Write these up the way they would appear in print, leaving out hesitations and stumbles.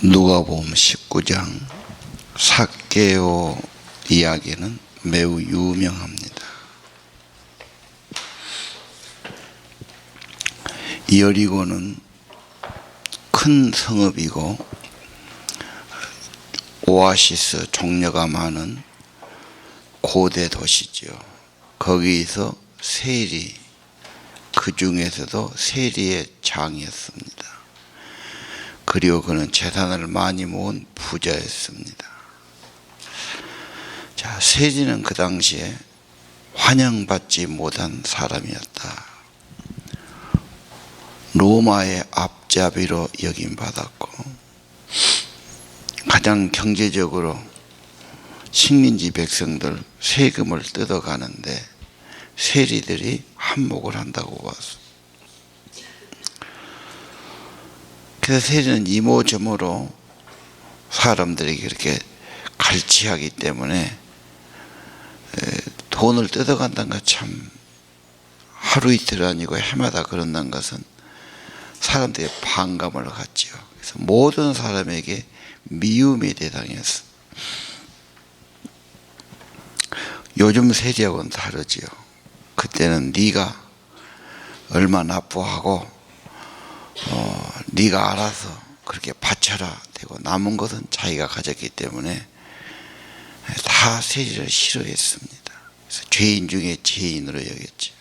누가복음 19장 삭개오 이야기는 매우 유명합니다. 여리고는 큰 성읍이고 오아시스 종려가 많은 고대 도시죠. 거기서 세리, 그 중에서도 세리의 장이었습니다. 그리고 그는 재산을 많이 모은 부자였습니다. 자, 세리는 그 당시에 환영받지 못한 사람이었다. 로마의 앞잡이로 여김받았고 가장 경제적으로 식민지 백성들 세금을 뜯어가는데 세리들이 한몫을 한다고 봤어. 그래서 세리는 이모저모로 사람들에게 그렇게 갈취하기 때문에 돈을 뜯어간다는 것 참 하루 이틀 아니고 해마다 그런다는 것은 사람들이 반감을 갖지요. 그래서 모든 사람에게 미움의 대상이었어. 요즘 세리하고는 다르지요. 그때는 네가 얼마 납부하고 네가 알아서 그렇게 바쳐라 되고 남은 것은 자기가 가졌기 때문에 다 세리를 싫어했습니다. 그래서 죄인 중에 죄인으로 여겼죠.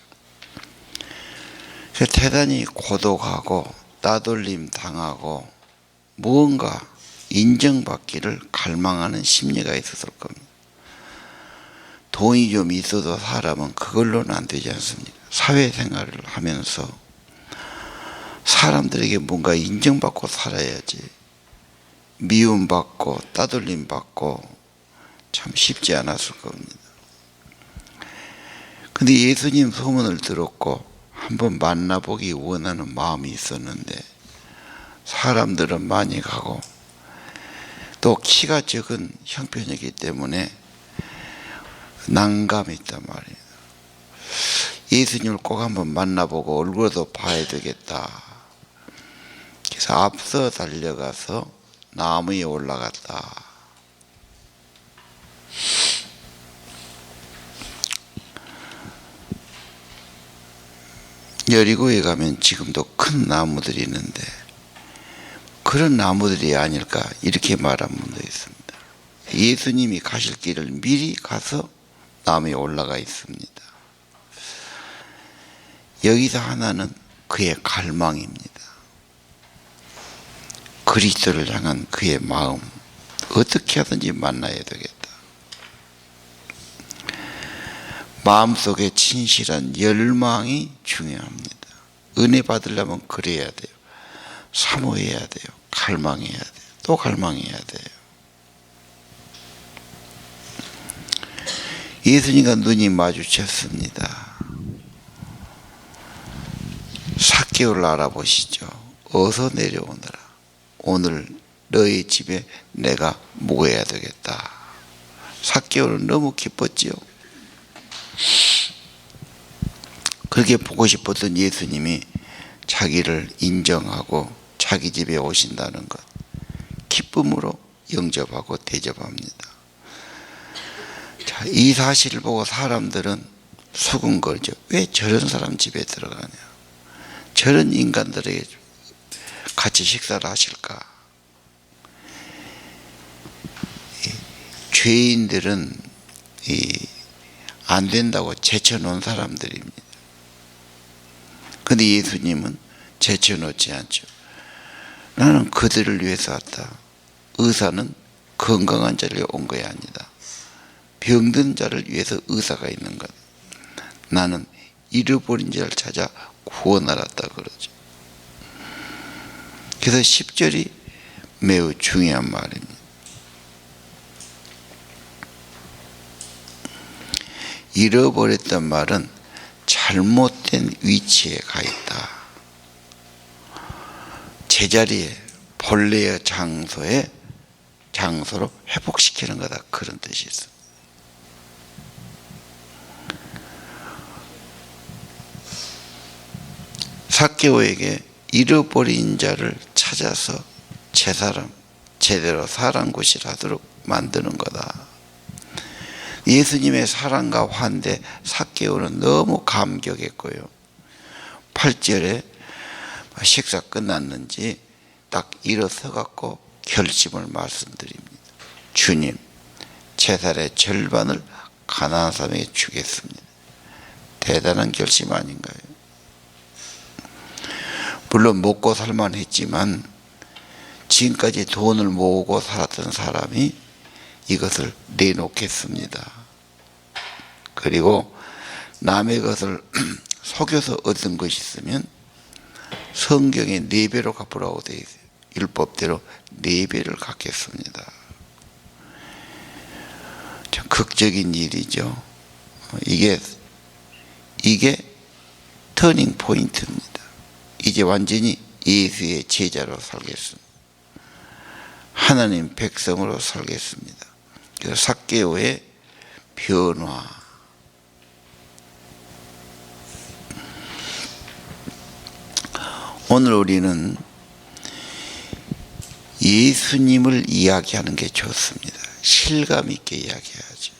그래서 대단히 고독하고 따돌림 당하고 무언가 인정받기를 갈망하는 심리가 있었을 겁니다. 돈이 좀 있어도 사람은 그걸로는 안 되지 않습니까? 사회생활을 하면서 사람들에게 뭔가 인정받고 살아야지. 미움받고 따돌림받고 참 쉽지 않았을 겁니다. 근데 예수님 소문을 들었고 한번 만나보기 원하는 마음이 있었는데 사람들은 많이 가고 또 키가 적은 형편이기 때문에 난감이 있단 말이에요. 예수님을 꼭 한번 만나보고 얼굴도 봐야 되겠다. 그래서 앞서 달려가서 나무 위에 올라갔다. 여리고에 가면 지금도 큰 나무들이 있는데 그런 나무들이 아닐까 이렇게 말한 분도 있습니다. 예수님이 가실 길을 미리 가서 나무 위에 올라가 있습니다. 여기서 하나는 그의 갈망입니다. 그리스도를 향한 그의 마음, 어떻게 하든지 만나야 되겠다. 마음속에 진실한 열망이 중요합니다. 은혜 받으려면 그래야 돼요. 사모해야 돼요. 갈망해야 돼요. 또 갈망해야 돼요. 예수님과 눈이 마주쳤습니다. 삭개오를 알아보시죠. 어서 내려오너라. 오늘 너희 집에 내가 묵어야 되겠다. 삭개오는 너무 기뻤지요. 그렇게 보고 싶었던 예수님이 자기를 인정하고 자기 집에 오신다는 것 기쁨으로 영접하고 대접합니다. 자, 이 사실을 보고 사람들은 수군거리죠. 왜 저런 사람 집에 들어가냐. 저런 인간들에게 같이 식사를 하실까? 죄인들은 안 된다고 제쳐놓은 사람들입니다. 그런데 예수님은 제쳐놓지 않죠. 나는 그들을 위해서 왔다. 의사는 건강한 자를 온 것이 아니다. 병든 자를 위해서 의사가 있는 것. 나는 잃어버린 자를 찾아 구원하러 왔다 그러죠. 그래서 10절이 매우 중요한 말입니다. 잃어버렸단 말은 잘못된 위치에 가 있다. 제자리에 본래의 장소로 회복시키는 거다. 그런 뜻이 있습니다. 삭개오에게 잃어버린 자를 찾아서 제사람 제대로 사랑 구실하도록 만드는 거다. 예수님의 사랑과 환대 삭개오는 너무 감격했고요. 8절에 식사 끝났는지 딱 일어서 갖고 결심을 말씀드립니다. 주님, 제 살의 절반을 가난한 사람에게 주겠습니다. 대단한 결심 아닌가요? 물론 먹고 살만 했지만 지금까지 돈을 모으고 살았던 사람이 이것을 내놓겠습니다. 그리고 남의 것을 속여서 얻은 것이 있으면 성경에 4배로 갚으라고 되어 있어요. 율법대로 4배를 갚겠습니다. 참 극적인 일이죠. 이게 터닝 포인트입니다. 이제 완전히 예수의 제자로 살겠습니다. 하나님 백성으로 살겠습니다. 그래서 삭개오의 변화. 오늘 우리는 예수님을 이야기하는 게 좋습니다. 실감 있게 이야기해야죠.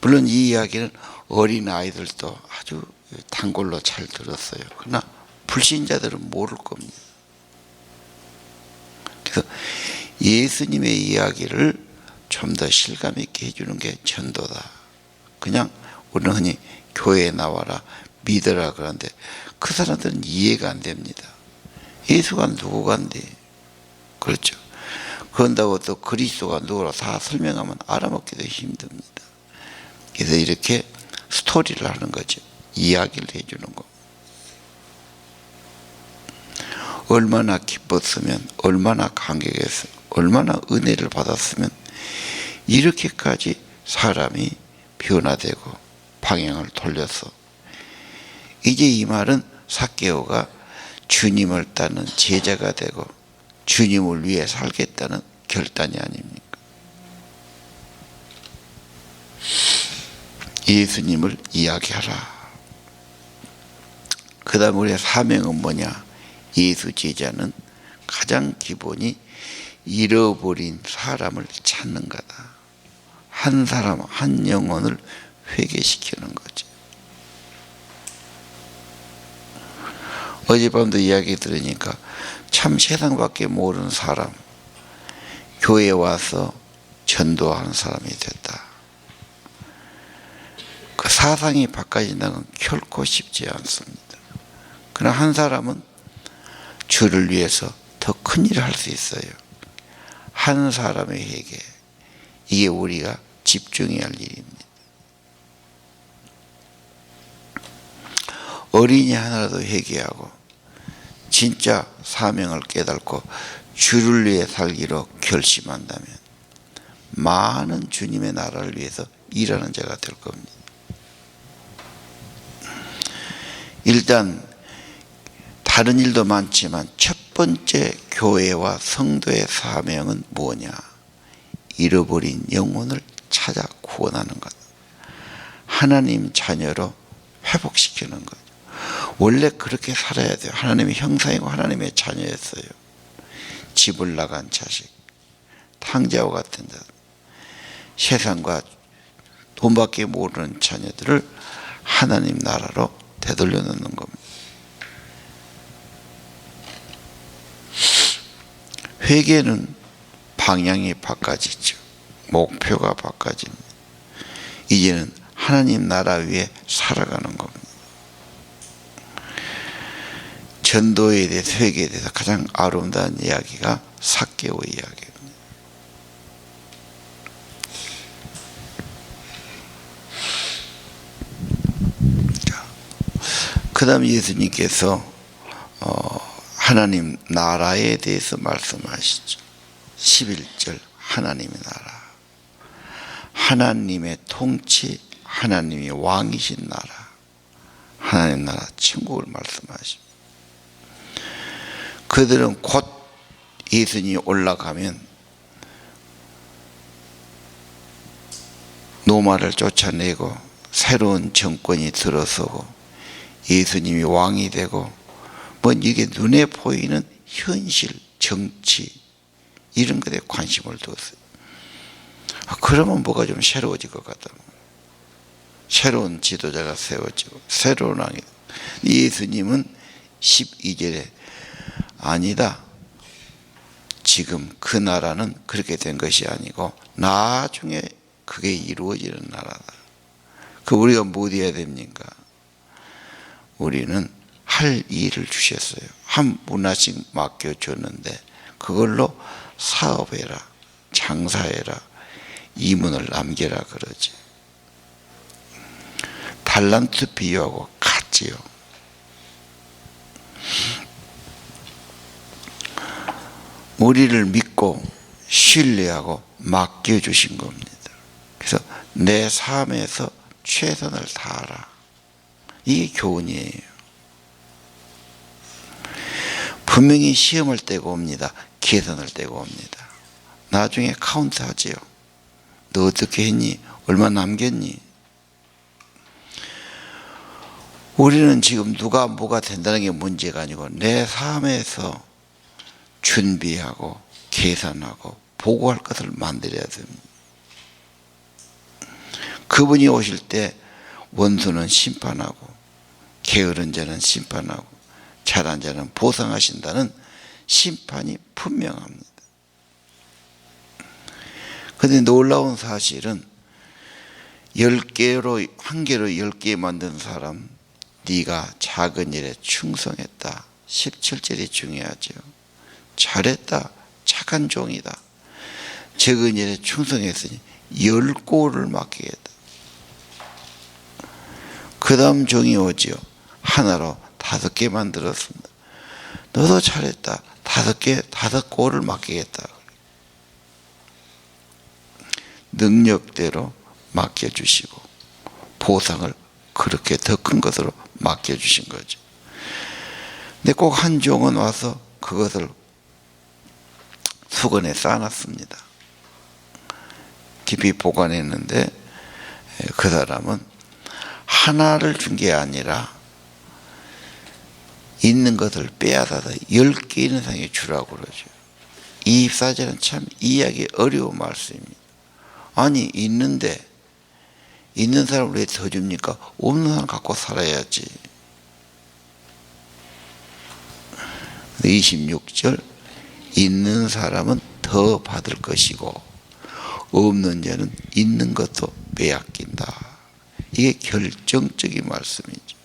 물론 이 이야기는 어린 아이들도 아주 단골로 잘 들었어요. 그러나 불신자들은 모를 겁니다. 그래서 예수님의 이야기를 좀 더 실감 있게 해주는 게 전도다. 그냥 우리는 흔히 교회에 나와라 믿어라 그러는데 그 사람들은 이해가 안 됩니다. 예수가 누구간데, 그렇죠? 그런다고 또 그리스도가 누구라 다 설명하면 알아먹기도 힘듭니다. 그래서 이렇게 스토리를 하는 거죠. 이야기를 해주는 거. 얼마나 기뻤으면, 얼마나 감격했으면, 얼마나 은혜를 받았으면 이렇게까지 사람이 변화되고 방향을 돌려서, 이제 이 말은 삭개오가 주님을 따르는 제자가 되고 주님을 위해 살겠다는 결단이 아닙니까? 예수님을 이야기하라. 그 다음 우리의 사명은 뭐냐? 예수 제자는 가장 기본이 잃어버린 사람을 찾는 거다. 한 사람, 한 영혼을 회개시키는 거죠. 어젯밤도 이야기 들으니까 참 세상밖에 모르는 사람, 교회에 와서 전도하는 사람이 됐다. 그 사상이 바꿔진다는 건 결코 쉽지 않습니다. 그러나 한 사람은 주를 위해서 더 큰 일을 할 수 있어요. 한 사람의 회개, 이게 우리가 집중해야 할 일입니다. 어린이 하나라도 회개하고 진짜 사명을 깨닫고 주를 위해 살기로 결심한다면 많은 주님의 나라를 위해서 일하는 자가 될 겁니다. 일단 다른 일도 많지만 첫 번째 교회와 성도의 사명은 뭐냐? 잃어버린 영혼을 찾아 구원하는 것, 하나님 자녀로 회복시키는 것. 원래 그렇게 살아야 돼요. 하나님의 형상이고 하나님의 자녀였어요. 집을 나간 자식, 탕자와 같은 자, 세상과 돈밖에 모르는 자녀들을 하나님 나라로 되돌려 놓는 겁니다. 회개는 방향이 바꿔지죠. 목표가 바꿔집니다. 이제는 하나님 나라 위에 살아가는 겁니다. 전도에 대해서, 회개에 대해서 가장 아름다운 이야기가 삭개오 이야기입니다. 그 다음 예수님께서 하나님 나라에 대해서 말씀하시죠. 11절 하나님의 나라, 하나님의 통치, 하나님이 왕이신 나라, 하나님 나라 천국을 말씀하십니다. 그들은 곧 예수님이 올라가면 노마를 쫓아내고 새로운 정권이 들어서고 예수님이 왕이 되고 뭐 이게 눈에 보이는 현실, 정치, 이런 것에 관심을 두었어요. 그러면 뭐가 좀 새로워질 것 같다. 새로운 지도자가 세워지고 새로운 왕이. 예수님은 12절에 아니다. 지금 그 나라는 그렇게 된 것이 아니고 나중에 그게 이루어지는 나라다. 그 우리가 뭐 해야 됩니까? 우리는 할 일을 주셨어요. 한 분야씩 맡겨줬는데 그걸로 사업해라, 장사해라, 이문을 남겨라 그러지. 달란트 비유하고 같지요. 우리를 믿고 신뢰하고 맡겨주신 겁니다. 그래서 내 삶에서 최선을 다하라. 이게 교훈이에요. 분명히 시험할 때가 옵니다. 계산할 때가 옵니다. 나중에 카운트 하지요. 너 어떻게 했니? 얼마 남겼니? 우리는 지금 누가 뭐가 된다는 게 문제가 아니고 내 삶에서 준비하고 계산하고 보고할 것을 만들어야 됩니다. 그분이 오실 때 원수는 심판하고 게으른 자는 심판하고 잘한 자는 보상하신다는 심판이 분명합니다. 그런데 놀라운 사실은 10개로 한 개로 10개 만든 사람 네가 작은 일에 충성했다. 17절이 중요하죠. 잘했다. 착한 종이다. 적은 일에 충성했으니 10골을 맡기겠다. 그 다음 종이 오지요. 하나로 5개 만들었습니다. 너도 잘했다. 5골을 맡기겠다. 능력대로 맡겨주시고 보상을 그렇게 더 큰 것으로 맡겨주신 거죠. 근데 꼭 한 종은 와서 그것을 수건에 싸놨습니다. 깊이 보관했는데 그 사람은 하나를 준 게 아니라 있는 것을 빼앗아서 10개 있는 사람에게 주라고 그러죠. 이 입사절은 참 이해하기 어려운 말씀입니다. 아니 있는데 있는 사람을 왜 더 줍니까? 없는 사람 갖고 살아야지. 26절 있는 사람은 더 받을 것이고 없는 자는 있는 것도 빼앗긴다. 이게 결정적인 말씀이죠.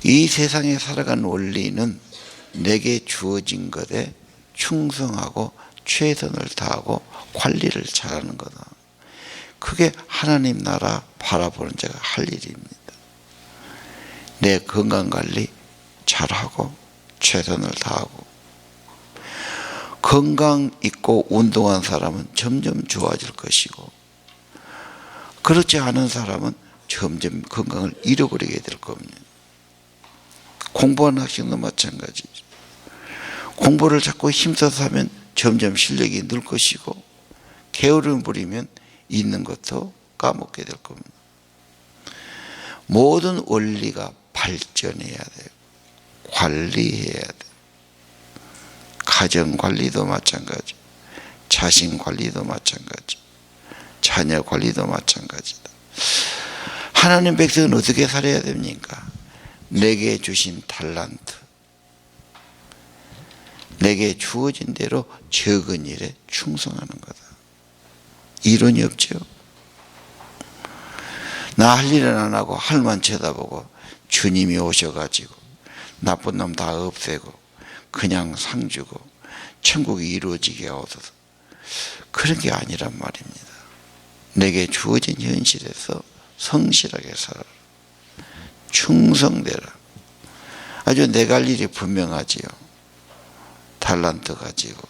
이 세상에 살아가는 원리는 내게 주어진 것에 충성하고 최선을 다하고 관리를 잘하는 거다. 그게 하나님 나라 바라보는 자가 할 일입니다. 내 건강관리 잘하고 최선을 다하고 건강 있고 운동한 사람은 점점 좋아질 것이고 그렇지 않은 사람은 점점 건강을 잃어버리게 될 겁니다. 공부하는 학생도 마찬가지죠. 공부를 자꾸 힘써서 하면 점점 실력이 늘 것이고 게으름 부리면 있는 것도 까먹게 될 겁니다. 모든 원리가 발전해야 돼요. 관리해야 돼요. 가정관리도 마찬가지, 자신관리도 마찬가지, 자녀관리도 마찬가지다. 하나님 백성은 어떻게 살아야 됩니까? 내게 주신 달란트, 내게 주어진 대로 적은 일에 충성하는 거다. 이론이 없죠. 나 할 일은 안 하고 할만 쳐다보고 주님이 오셔가지고 나쁜 놈 다 없애고 그냥 상 주고 천국이 이루어지게 하옵소서. 그런 게 아니란 말입니다. 내게 주어진 현실에서 성실하게 살아라. 충성되라. 아주 내가 할 일이 분명하지요. 달란트 가지고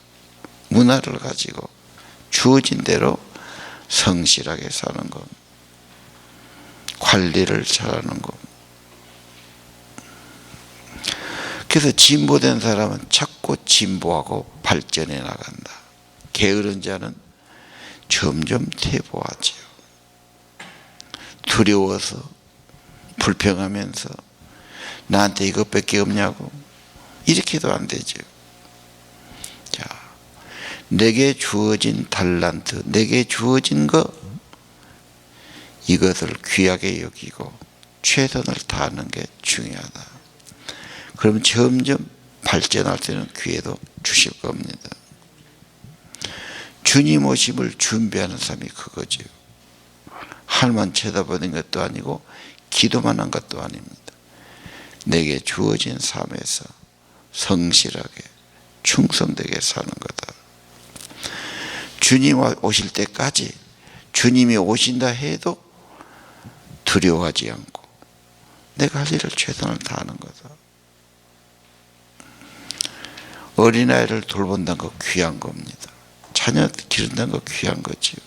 문화를 가지고 주어진 대로 성실하게 사는 것, 관리를 잘하는 것. 그래서 진보된 사람은 자꾸 진보하고 발전해 나간다. 게으른 자는 점점 퇴보하지요. 두려워서 불평하면서 나한테 이것밖에 없냐고 이렇게도 안 되죠. 자, 내게 주어진 달란트, 내게 주어진 것, 이것을 귀하게 여기고 최선을 다하는 게 중요하다. 그럼 점점 발전할 때는 기회도 주실 겁니다. 주님 오심을 준비하는 삶이 그거죠. 하늘만 쳐다보는 것도 아니고 기도만 한 것도 아닙니다. 내게 주어진 삶에서 성실하게 충성되게 사는 거다. 주님 오실 때까지, 주님이 오신다 해도 두려워하지 않고 내가 할 일을 최선을 다하는 거다. 어린아이를 돌본다는 거 귀한 겁니다. 자녀 기른다는 거 귀한 거지요.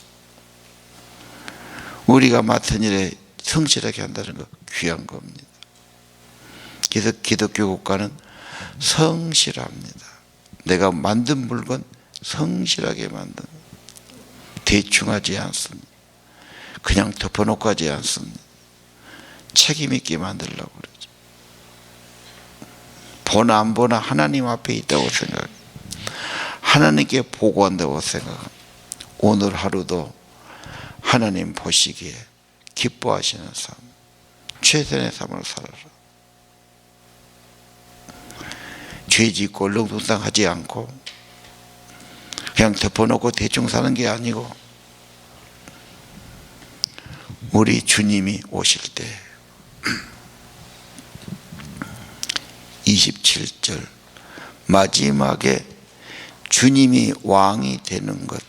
우리가 맡은 일에 성실하게 한다는 거 귀한 겁니다. 그래서 기독교 국가는 성실합니다. 내가 만든 물건 성실하게 만든, 대충 하지 않습니다. 그냥 덮어놓고 하지 않습니다. 책임 있게 만들려고 그러죠. 보나 안 보나 하나님 앞에 있다고 생각해요. 하나님께 보고한다고 생각합니다. 오늘 하루도 하나님 보시기에 기뻐하시는 삶, 최선의 삶을 살아라. 죄 짓고 얼렁뚱땅 하지 않고 그냥 덮어놓고 대충 사는 게 아니고, 우리 주님이 오실 때 27절 마지막에 주님이 왕이 되는 것,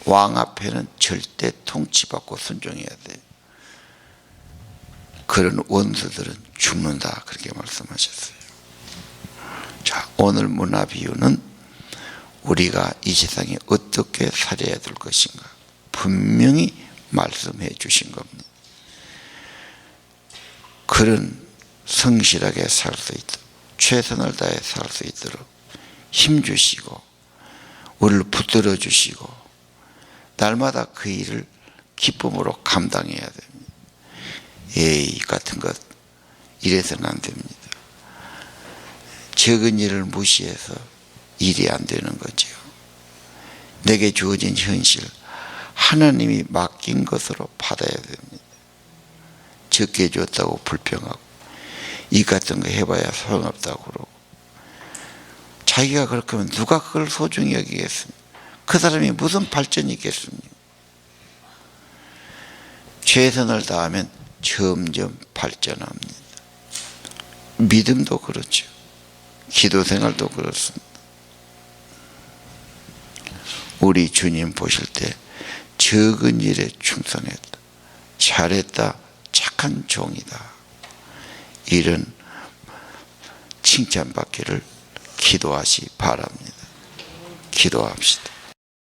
왕 앞에는 절대 통치받고 순종해야 돼요. 그런 원수들은 죽는다, 그렇게 말씀하셨어요. 자, 오늘 문화 비유는 우리가 이 세상에 어떻게 살아야 될 것인가 분명히 말씀해 주신 겁니다. 그런 성실하게 살 수 있도록, 최선을 다해 살 수 있도록 힘주시고 우리를 붙들어 주시고 날마다 그 일을 기쁨으로 감당해야 됩니다. 에이 같은 것 이래서는 안 됩니다. 적은 일을 무시해서 일이 안 되는 거죠. 내게 주어진 현실, 하나님이 맡긴 것으로 받아야 됩니다. 적게 줬다고 불평하고 이 같은 거 해봐야 소용없다고 그러고, 자기가 그렇게 하면 누가 그걸 소중히 여기겠습니까? 그 사람이 무슨 발전이 있겠습니까? 최선을 다하면 점점 발전합니다. 믿음도 그렇죠. 기도 생활도 그렇습니다. 우리 주님 보실 때 적은 일에 충성했다, 잘했다, 착한 종이다, 이런 칭찬받기를 기도하시 바랍니다. 기도합시다.